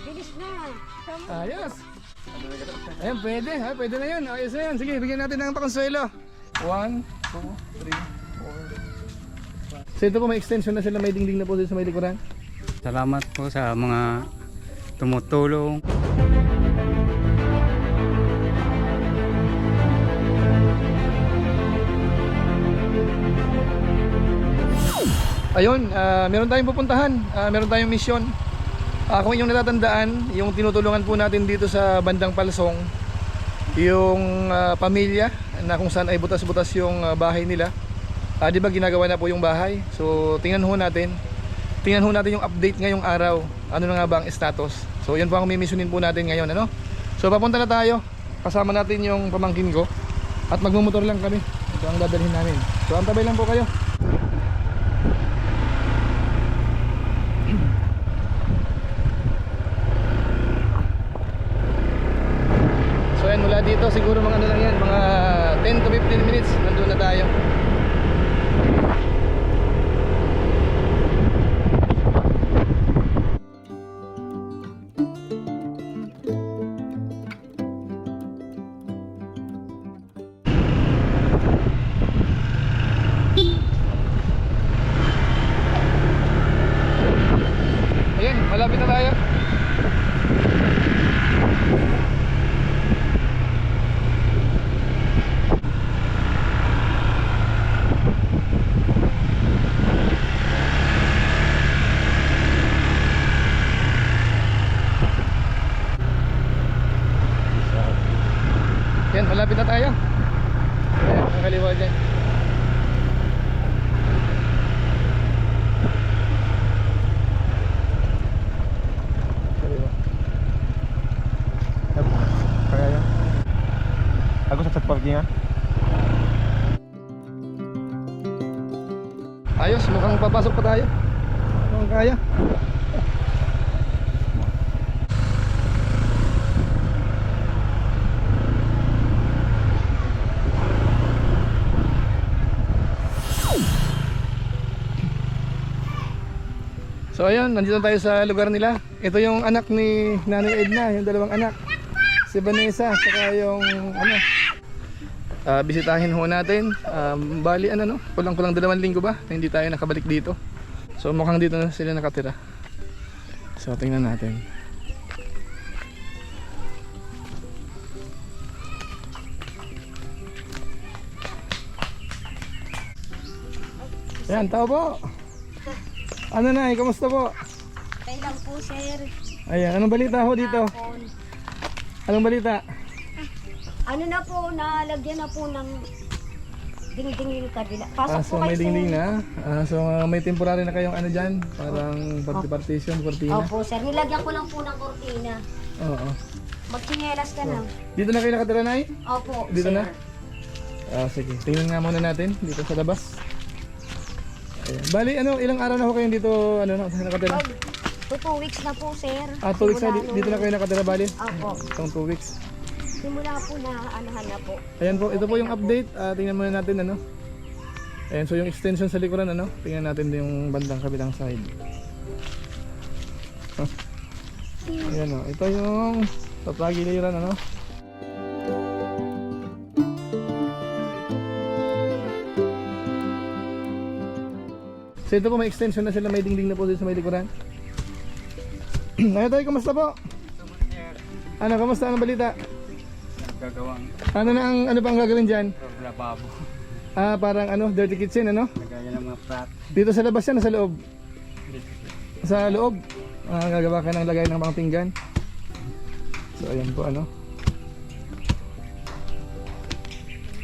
Bilis na. Ayos. Ayan, pwede. Ha? Pwede na yan. Ayos na yan. Sige, bigyan natin ng pakonsuelo. 1, 2, 3, 4. So ito po, may extension na sila. May dingding na po sa may likuran. Salamat po sa mga tumutulong. Ayun, meron tayong pupuntahan. Meron tayong mission. Kung inyong natatandaan, yung tinutulungan po natin dito sa bandang Palsong, yung pamilya na kung saan ay butas-butas yung bahay nila. Di ba ginagawa na po yung bahay? So tingnan ho natin yung update ngayong araw. Ano na nga ba ang status? So yan po ang mimisyonin po natin ngayon, ano? So papunta na tayo. Kasama natin yung pamangkin ko at magmumotor lang kami. Ito ang dadalhin namin. So antabay lang po kayo. So yan, mula dito siguro mga ano lang yan, mga 10 to 15 minutes nandun na tayo. Ayan, malapit na tayo. Yan, malapit na tayo. Ayan, ang kaliwa dyan. Kaliwa. Kaya yan. Ako sa parkingan. Ayos, mukhang papasok pa tayo. Mukhang kaya. So ayun, nandito tayo sa lugar nila. Ito yung anak ni Nanay Edna, yung dalawang anak. Si Vanessa, saka yung ano. Bisitahin ho natin. Bali ano no, kulang-kulang 2 linggo ba na hindi tayo nakabalik dito. So mukhang dito na sila nakatira. So tingnan natin. Ayan, tao po. Ano na, kamusta po? Okay lang po, sir. Ayan, anong balita ho dito? Hapon. Anong balita? Ano na po, nalagyan na po ng dingding yung kabila. Pasok So po may kayo, dingding sir. na. So may temporary na kayong ano dyan? Parang partition, cortina. Opo, sir. Nilagyan ko lang po ng kortina. Oo. Magchinelas ka na. Dito na kayo nakatira, Nay? Opo, Dito sir. na? Sige, tingnan nga muna natin dito sa labas. Ayan. Bali, ano, ilang araw na ho kayong dito nakatira? 2 weeks na po, sir. 2 weeks na, Simula dito na kayo nakatira, bali? Opo. Itong 2 weeks. Simula po na anuhan na po. Ayan po, ito po yung update. Tingnan muna natin ano. Ayan, so yung extension sa likuran ano. Tingnan natin yung bandang kabilang side. Ayan o, ito yung sa pagiliran ano. So ito po, may extension na sila, may dingding na po sa may likuran. Ayan tayo, kamusta po? Ano, kamusta? Anong balita? Gagawang Ano na ang, ano pa ang gagawin dyan? lababo. Parang ano, dirty kitchen ano? Lagyan ng mga plat. Dito sa labas yan, sa loob? Sa loob? Gagawa ka ng lagay ng mga pinggan. So ayan po ano.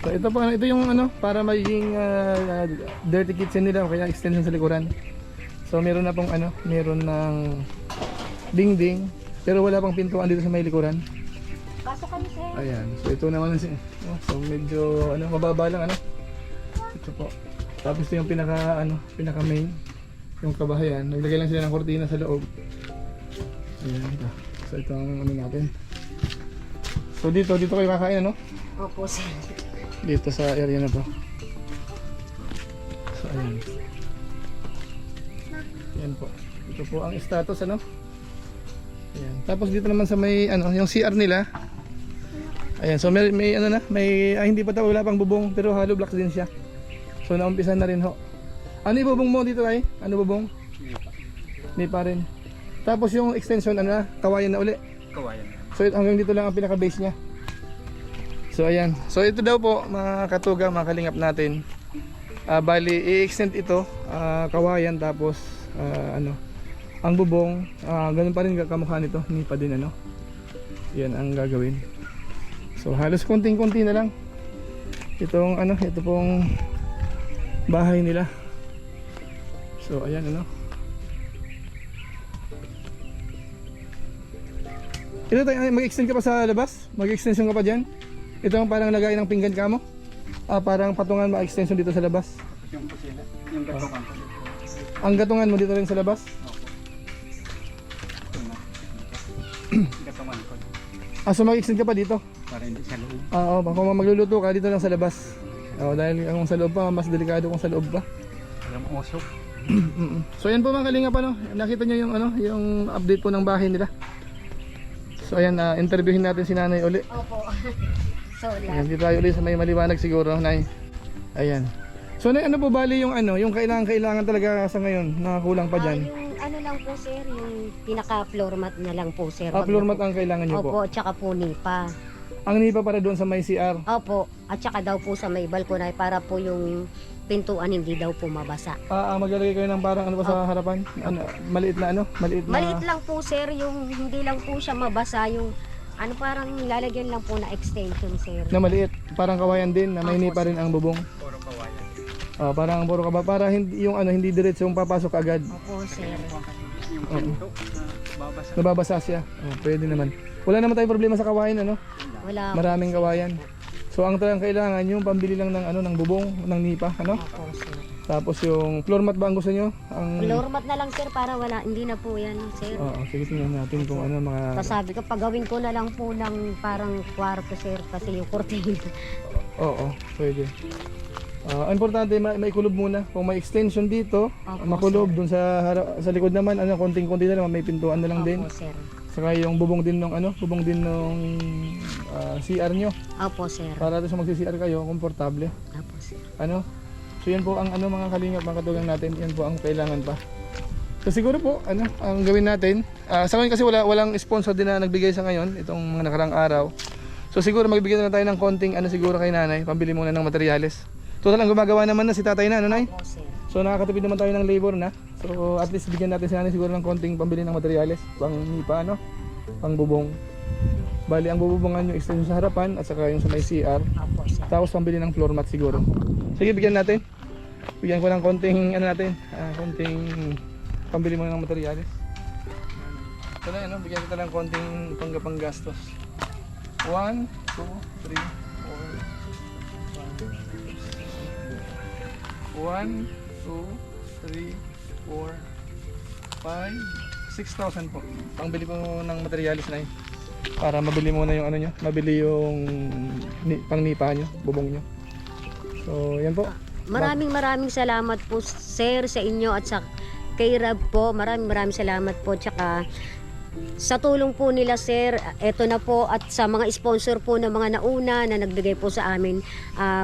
So ito po, ito yung ano, para maging dirty kitchen nila, kaya extension sa likuran. So meron na pong ano, meron ng dingding, pero wala pang pintuan dito sa may likuran. Pasok kami, sir. Ayan, so ito naman so medyo ano, mababa lang ano. Ito po. Tapos ito yung pinaka main, yung kabahayan. Naglagay lang sila ng kortina sa loob. Ayan ito. So ito ang ano natin. So dito kayo kakain ano? Opo, sir. Dito sa area na to. So ayan. Ayan po. Ito po ang status ano. Ayan. Tapos dito naman sa may ano, yung CR nila. Ayan, so may ano na, hindi pa wala pang bubong pero hollow blocks din siya. So naumpisan na rin ho. Ano yung bubong mo dito ay? Ano bubong? Hindi pa rin. Tapos yung extension ano na, kawayan na uli. Kawayan yan. So hanggang dito lang ang pinaka base niya. So ayan. So ito daw po mga katuga, mga kalingap natin. Bali i-extend ito, kawayan tapos ano, ang bubong, ganun pa rin kamukha nito, hindi pa din ano. Yan ang gagawin. So halos konting-konti na lang. Itong ano, ito pong bahay nila. So ayan ano. Ito tayo, mag-extend ka pa sa labas? Mag-extension ka pa dyan? Ito ang parang lagay ng pinggan ka mo? Parang patungan ma-extension dito sa labas. Yung kusina, yung gatungan ko. Ang gatungan mo dito rin sa labas? Gatungan ko. So mag-extend ka pa dito? Para hindi sa loob. Oo, kung magluluto ka dito lang sa labas. Dahil kung sa loob pa, mas delikado kung sa loob pa. Walang usok. So yan po mga kalinga pa no. Nakita nyo yung ano, yung update po ng bahay nila. So ayan, interviewin natin si Nanay uli. Opo. So, Ayan, dito tayo ulit sa may maliwanag siguro, Nay. Ayan. So Nay, ano po bali yung ano, yung kailangan talaga sa ngayon, nakakulang pa dyan? yung ano lang po sir, yung pinaka floor mat na lang po sir. Floor mat ang kailangan nyo po? Opo, tsaka po nipa. Ang nipa para doon sa may CR? Opo, at tsaka daw po sa may balkonay para po yung pintuan hindi daw po mabasa. Maglalagay kayo ng parang ano pa sa harapan? Ano, maliit na ano? Maliit na... Maliit lang po sir, yung hindi lang po siya mabasa, yung ano parang lalagyan lang po na extension sir. Na maliit, parang kawayan din, na may Opo, nipa rin ang bubong. Puro kawayan. Parang puro ka ba? Para hindi, yung ano, hindi diretso yung papasok agad. Opo sir. Yung pinto na babasa. Nababasa siya. Pwede naman. Wala naman tayong problema sa kawayan ano? Wala. Maraming kawayan. So ang talagang kailangan yung pambili lang ng ano, ng bubong, ng nipa, ano? Opo sir. Tapos yung floor mat ba ang gusto nyo? Ang... Floor mat na lang sir para wala, hindi na po yan sir. Sige, tingnan natin kung ano mga... Sabi ko, pagawin ko na lang po ng parang kwarto sir kasi yung kurtina. Oo, pwede. Ang importante, maikulob muna. Kung may extension dito, Opo, makulob. Dun sa likod naman, ano, konting-konti na lang, may pintuan na lang din. Opo sir. Saka yung bubong din ng ano, bubong din ng CR nyo. Opo sir. Para sa magsi-CR kayo, komportable. Opo sir. Ano? So yan po ang ano mga kalingap, mga katugang natin, yan po ang kailangan pa. So siguro po, ano, ang gawin natin, sa ngayon kasi walang sponsor din na nagbigay sa ngayon, itong mga nakarang araw. So siguro magbigay na tayo ng konting ano siguro kay nanay, pambili muna ng materyales. Total ang gumagawa naman na si tatay na, ano nay? Opo sir. So nakakatipid naman tayo ng labor na. So at least bigyan natin si nanay siguro ng konting pambili ng materyales, pang nipa, ano, pang bubong. Bali ang bububungan yung extension sa harapan at saka yung sa may CR. Opo sir. Tapos pambili ng floor mat siguro. Sige, bigyan natin. Bigyan ko ng konting ano natin, konting pambili mo ng materyales. Ito na, ano, bigyan kita ng konting panggapang gastos. 1, 2, 3, 4, 1, 2, 3, 4, 5, 6,000 po. Pangbili ko ng materyales na yun. Para mabili muna yung ano nyo, mabili yung pangnipa nyo, bubong nyo. So, yan po. Maraming salamat po sir sa inyo at sa kay Rab po. Maraming salamat po. Tsaka sa tulong po nila sir, eto na po, at sa mga sponsor po ng mga nauna na nagbigay po sa amin.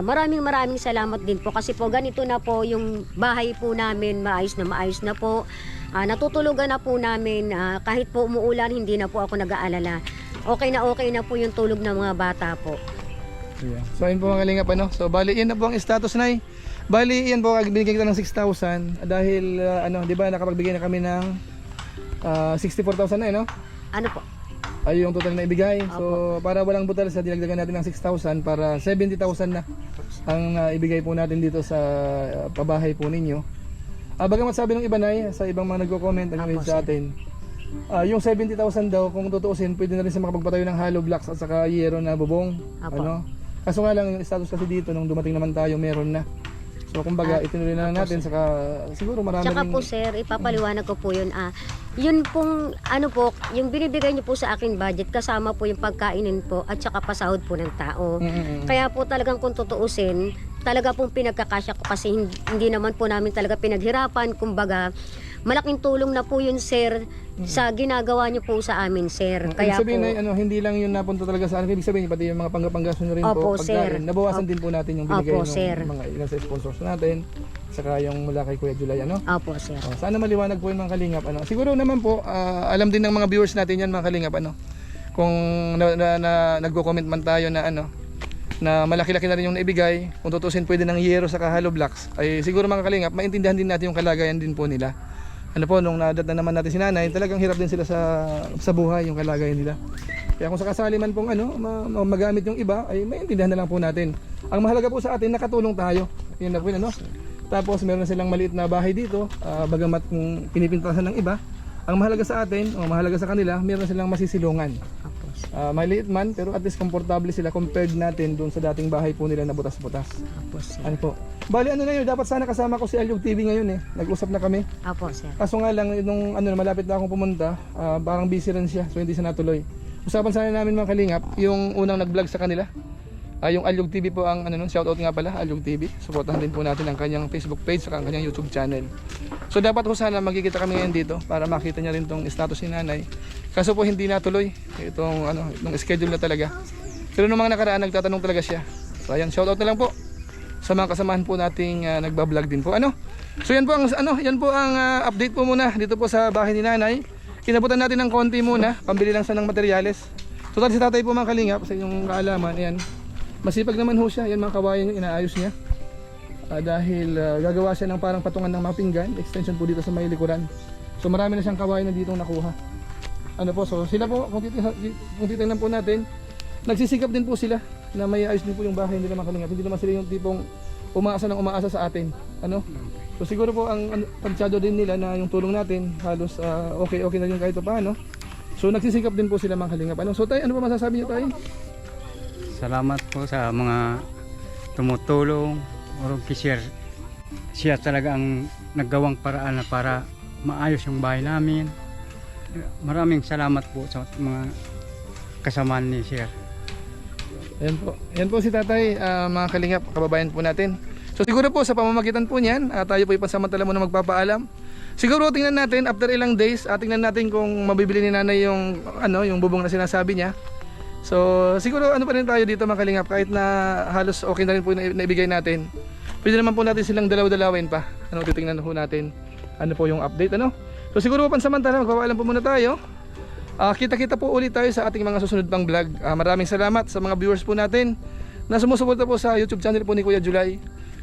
Maraming salamat din po kasi po ganito na po yung bahay po namin, maayos na po. Natutulugan na po namin, kahit po umuulan hindi na po ako nag-aalala. Okay na po yung tulog ng mga bata po. Yeah. So ayun po mga kalingap ano. So bali yan na po ang status nay. Bali yan po binigyan kita ng 6,000 dahil ano, 'di ba nakapagbigay na kami ng 64,000 na no? Ano po? Ay yung total na ibigay. So para walang butal sa dinagdagan natin ng 6,000 para 70,000 na ang ibigay po natin dito sa pabahay po ninyo. Bagamat sabi ng iba nay, sa ibang mga nagko-comment ang sa atin. Yung 70,000 daw kung tutuusin, pwede na rin sa makapagpatayo ng hollow blocks at saka yero na bubong. Apo. Ano? Kaso nga lang yung status kasi dito nung dumating naman tayo meron na. So kumbaga itinuloy na lang natin saka siguro marami Tsaka po sir, ipapaliwanag ko po yun. Yun pong ano po, yung binibigay niyo po sa akin budget kasama po yung pagkainin po at saka pasahod po ng tao. Kaya po talagang kung tutuusin, talaga pong pinagkakasya ko kasi hindi naman po namin talaga pinaghirapan. Kumbaga, malaking tulong na po yun, sir, sa ginagawa niyo po sa amin, sir. Kaya Ibig sabihin po, ay, hindi lang yun napunta talaga sa akin. Ibig sabihin, pati yung mga panggaso nyo rin Opo, po, sir. pagkain, nabawasan din po natin yung binigay Opo, sir. ng mga ilan sa sponsors natin, saka yung mula kay Kuya July, Opo, sir. sana maliwanag po yung mga kalingap, siguro naman po, alam din ng mga viewers natin yan, mga kalingap, kung nagko-comment man tayo na na malaki-laki na rin yung naibigay, kung tutusin pwede ng yero sa hollow blocks, ay siguro mga kalingap, maintindihan din natin yung kalagayan din po nila. Nung nadat na naman natin si nanay, talagang hirap din sila sa buhay, yung kalagayan nila. Kaya kung sakasali man pong magamit yung iba, ay maintindihan na lang po natin. Ang mahalaga po sa atin, nakatulong tayo. Yun na po yun, Tapos meron na silang maliit na bahay dito, bagamat kung pinipintasan ng iba, ang mahalaga sa atin, o mahalaga sa kanila, meron na silang masisilungan. Opo, sir. Maliit man, pero at least komportable sila compared natin doon sa dating bahay po nila na butas-butas. Opo, sir. Po? Bali na yun, dapat sana kasama ko si Alyog TV ngayon Nag-usap na kami. Opo, sir. Kaso nga lang, nung malapit na akong pumunta, parang busy rin siya, so hindi siya natuloy. Usapan sana namin mga kalingap, yung unang nag-vlog sa kanila. Yung Alyog TV po ang shoutout nga pala, Alyog TV. Suportahan din po natin ang kanyang Facebook page at ang kanyang YouTube channel. So dapat po sana magkikita kami ngayon dito para makita niya rin tong status ni nanay. Kaso po hindi natuloy itong itong schedule na talaga. Pero nung mga nakaraan nagtatanong talaga siya. So ayan, shoutout na lang po sa mga kasamahan po nating nagba-vlog din po. So yan po ang update po muna dito po sa bahay ni nanay. Kinabutan natin ng konti muna, pambili lang sa ng materyales. Total si tatay po mga kalingap sa inyong kaalaman, ayan. Masipag naman ho siya, yan mga kawayan yung inaayos niya. Dahil gagawa siya ng parang patungan ng mga pinggan, extension po dito sa may likuran. So marami na siyang kawayan na dito nakuha. So sila po, kung titingnan po natin, nagsisikap din po sila na may ayos din po yung bahay nila mga kalingap. Hindi naman sila yung tipong umaasa sa atin. So siguro po ang tansyado din nila na yung tulong natin halos okay na rin kahit paano. So nagsisikap din po sila mga kalingap. So tayo, ano pa masasabi niyo tayo? Salamat po sa mga tumutulong o kisir. Siya talaga ang naggawang paraan na para maayos yung bahay namin. Maraming salamat po sa mga kasamaan ni Sir. Yan po si tatay, mga kalingap, kababayan po natin. So siguro po sa pamamagitan po niyan, tayo po ipansamantala muna magpapaalam. Siguro tingnan natin after ilang days, tingnan natin kung mabibili ni nanay yung yung bubong na sinasabi niya. So siguro pa rin tayo dito mga kalingap, kahit na halos okay na rin po na ibigay natin. Pwede naman po natin silang dalaw-dalawin pa. Titingnan po natin po yung update So siguro po pansamantala magpapaalam po muna tayo. Kita-kita po ulit tayo sa ating mga susunod pang vlog. Maraming salamat sa mga viewers po natin na sumusuporta po sa YouTube channel po ni Kuya July.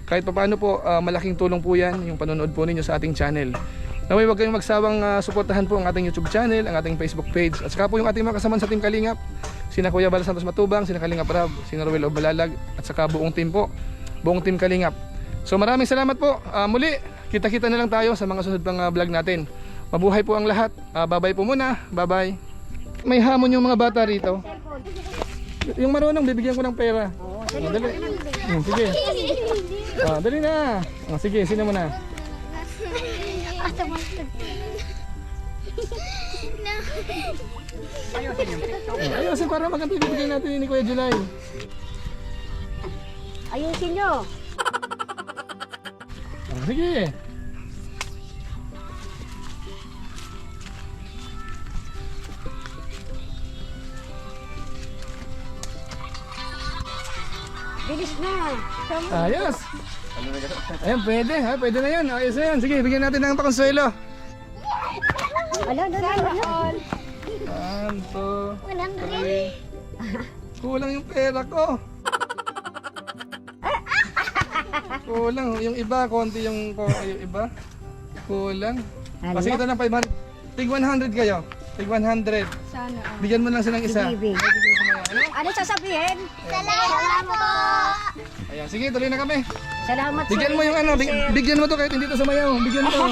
Kahit paano po, malaking tulong po yan yung panonood po ninyo sa ating channel. Naway huwag kayong magsawang suportahan po ang ating YouTube channel, ang ating Facebook page, at saka po yung ating mga kasamahan sa Team Kalingap, sina Kuya Bala Santos Matubang, sina Kalingap Rab, sina Ruel Obalalag, at saka buong team po, buong Team Kalingap. So maraming salamat po. Muli, kita-kita na lang tayo sa mga sunod pang vlog natin. Mabuhay po ang lahat. Bye-bye po muna. Bye-bye. May hamon yung mga bata rito. Yung marunong, bibigyan ko ng pera. Dali. Sige. Dali na. Sige, sino mo na? Ayusin para maganda ibigay natin ni Kuya July. Ayusin nyo. Sige. Bilis na. Ayos. Ayan, pwede. Pwede na yan. Ayos na yan. Sige, bigyan natin ng pakonsuelo. Ala. 1, 2, 3. Kulang yung pera ko. Kulang. Yung iba, konti yung iba. Kulang. Kasi kita ng 500. Tig 100 kayo. Tig 100. Sana. Bigyan mo lang silang isa. Sige. Ano sasabihin? Salamat po! Ayan, sige, tuloy na kami. Salamat Bigyan mo yung sir. bigyan mo to kahit hindi to sumayaw. Bigyan mo to.